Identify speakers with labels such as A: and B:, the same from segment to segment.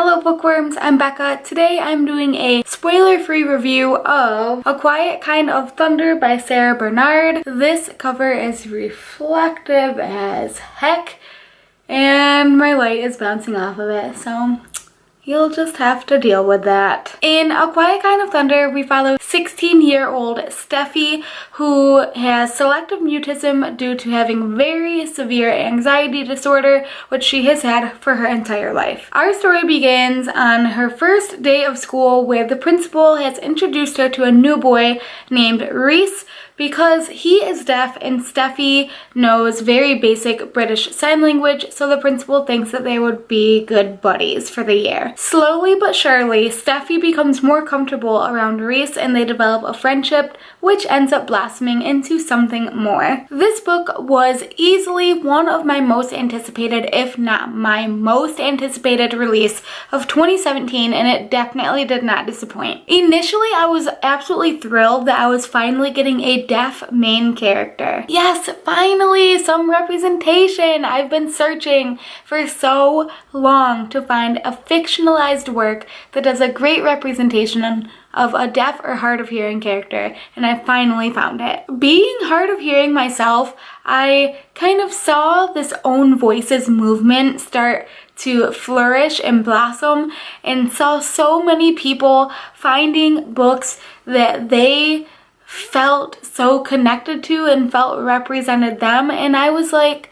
A: Hello bookworms, I'm Becca. Today I'm doing a spoiler-free review of A Quiet Kind of Thunder by Sara Barnard. This cover is reflective as heck and my light is bouncing off of it, so you'll just have to deal with that. In A Quiet Kind of Thunder, we follow 16-year-old Steffi, who has selective mutism due to having very severe anxiety disorder, which she has had for her entire life. Our story begins on her first day of school, where the principal has introduced her to a new boy named Reese, because he is deaf and Steffi knows very basic British Sign Language, so the principal thinks that they would be good buddies for the year. Slowly but surely, Steffi becomes more comfortable around Reese and they develop a friendship, which ends up blossoming into something more. This book was easily one of my most anticipated, if not my most anticipated release of 2017, and it definitely did not disappoint. Initially, I was absolutely thrilled that I was finally getting a deaf main character. Yes, finally some representation. I've been searching for so long to find a fictionalized work that does a great representation of a deaf or hard of hearing character, and I finally found it. Being hard of hearing myself, I kind of saw this own voices movement start to flourish and blossom, and saw so many people finding books that they felt so connected to and felt represented them, and I was like,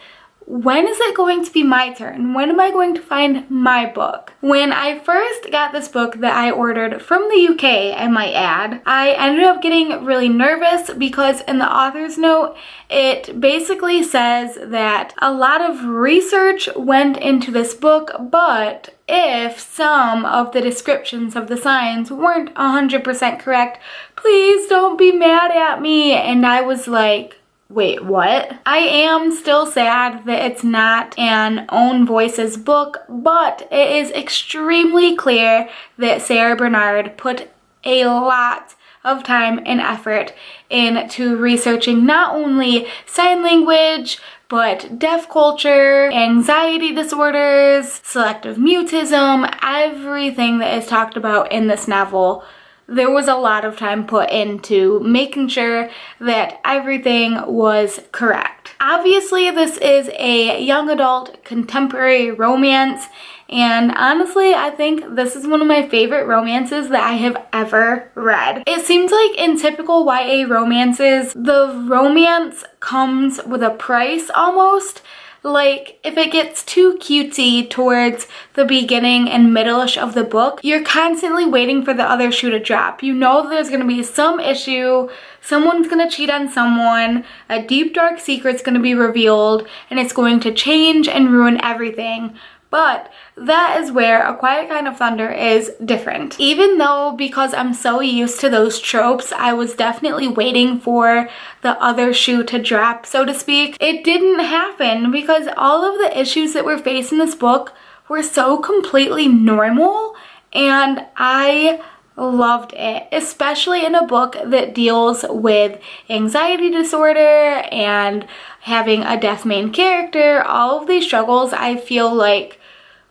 A: when is it going to be my turn? When am I going to find my book? When I first got this book that I ordered from the UK, I might add, I ended up getting really nervous because in the author's note, it basically says that a lot of research went into this book, but if some of the descriptions of the signs weren't 100% correct, please don't be mad at me. And I was like, wait, what? I am still sad that it's not an own voices book, but it is extremely clear that Sara Barnard put a lot of time and effort into researching not only sign language, but deaf culture, anxiety disorders, selective mutism, everything that is talked about in this novel. There was a lot of time put into making sure that everything was correct. Obviously, this is a young adult contemporary romance, and honestly, I think this is one of my favorite romances that I have ever read. It seems like in typical YA romances, the romance comes with a price almost. Like, if it gets too cutesy towards the beginning and middle-ish of the book, you're constantly waiting for the other shoe to drop. You know there's going to be some issue, someone's going to cheat on someone, a deep dark secret's going to be revealed, and it's going to change and ruin everything. But that is where A Quiet Kind of Thunder is different. Even though, because I'm so used to those tropes, I was definitely waiting for the other shoe to drop, so to speak, it didn't happen because all of the issues that were faced in this book were so completely normal, and I loved it, especially in a book that deals with anxiety disorder and having a deaf main character. All of these struggles, I feel like,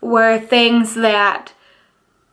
A: were things that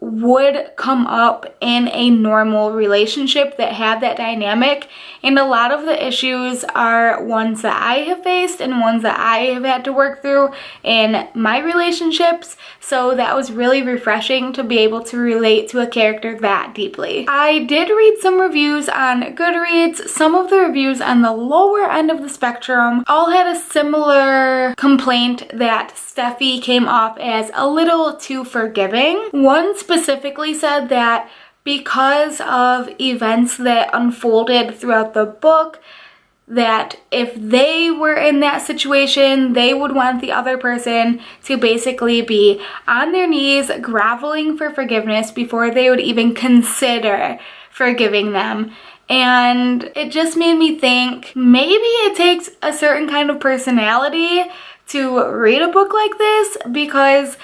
A: would come up in a normal relationship that had that dynamic, and a lot of the issues are ones that I have faced and ones that I have had to work through in my relationships, so that was really refreshing to be able to relate to a character that deeply. I did read some reviews on Goodreads. Some of the reviews on the lower end of the spectrum all had a similar complaint that Steffi came off as a little too forgiving. One specifically said that because of events that unfolded throughout the book, that if they were in that situation, they would want the other person to basically be on their knees groveling for forgiveness before they would even consider forgiving them. And it just made me think, maybe it takes a certain kind of personality to read a book like this, because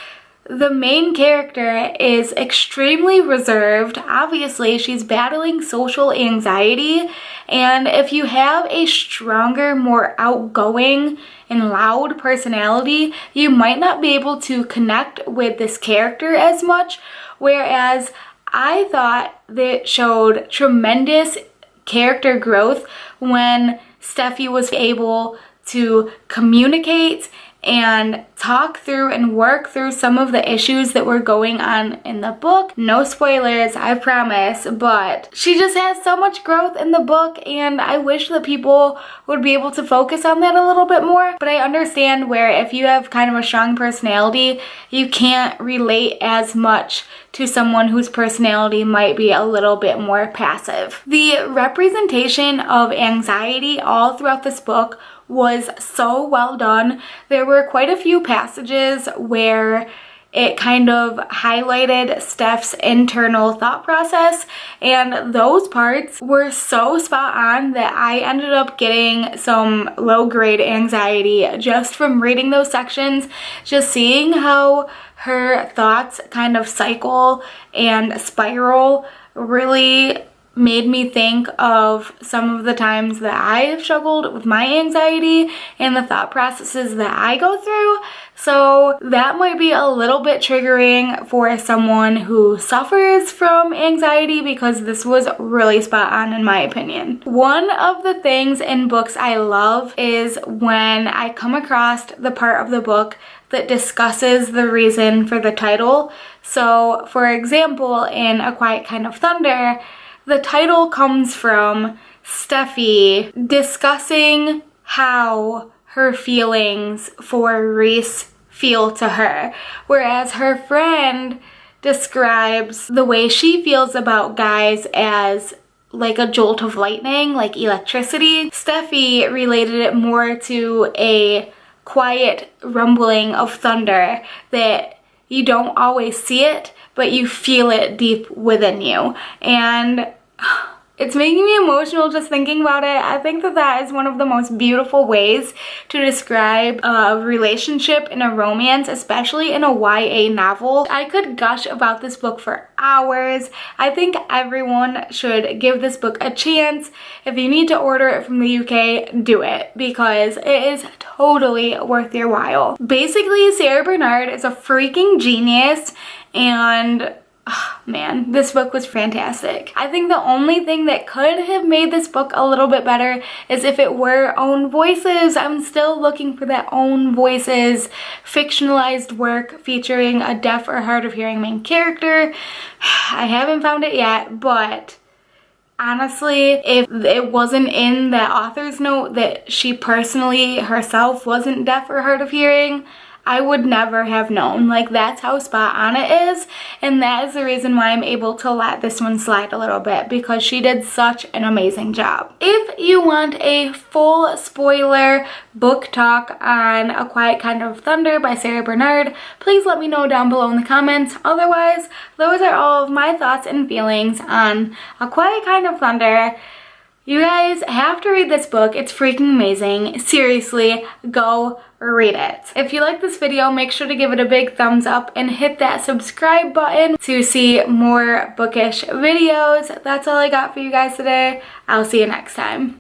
A: the main character is extremely reserved. Obviously, she's battling social anxiety, and if you have a stronger, more outgoing and loud personality, you might not be able to connect with this character as much, whereas I thought that showed tremendous character growth when Steffi was able to communicate and talk through and work through some of the issues that were going on in the book. No spoilers, I promise, but she just has so much growth in the book, and I wish that people would be able to focus on that a little bit more. But I understand where if you have kind of a strong personality, you can't relate as much to someone whose personality might be a little bit more passive. The representation of anxiety all throughout this book was so well done. There were quite a few passages where it kind of highlighted Steph's internal thought process, and those parts were so spot on that I ended up getting some low-grade anxiety just from reading those sections, just seeing how her thoughts kind of cycle and spiral really made me think of some of the times that I have struggled with my anxiety and the thought processes that I go through. So that might be a little bit triggering for someone who suffers from anxiety, because this was really spot on in my opinion. One of the things in books I love is when I come across the part of the book that discusses the reason for the title. So for example, in A Quiet Kind of Thunder, the title comes from Steffi discussing how her feelings for Reese feel to her, whereas her friend describes the way she feels about guys as like a jolt of lightning, like electricity. Steffi related it more to a quiet rumbling of thunder that you don't always see it, but you feel it deep within you. And it's making me emotional just thinking about it. I think that that is one of the most beautiful ways to describe a relationship in a romance, especially in a YA novel. I could gush about this book for hours. I think everyone should give this book a chance. If you need to order it from the UK, do it, because it is totally worth your while. Basically, Sara Barnard is a freaking genius, and oh, man, this book was fantastic. I think the only thing that could have made this book a little bit better is if it were own voices. I'm still looking for that own voices fictionalized work featuring a deaf or hard of hearing main character. I haven't found it yet, but honestly, if it wasn't in the author's note that she personally herself wasn't deaf or hard of hearing, I would never have known. Like, that's how spot on it is, and that is the reason why I'm able to let this one slide a little bit, because she did such an amazing job. If you want a full spoiler book talk on A Quiet Kind of Thunder by Sara Barnard, please let me know down below in the comments. Otherwise, those are all of my thoughts and feelings on A Quiet Kind of Thunder. You guys have to read this book. It's freaking amazing. Seriously, go read it. If you like this video, make sure to give it a big thumbs up and hit that subscribe button to see more bookish videos. That's all I got for you guys today. I'll see you next time.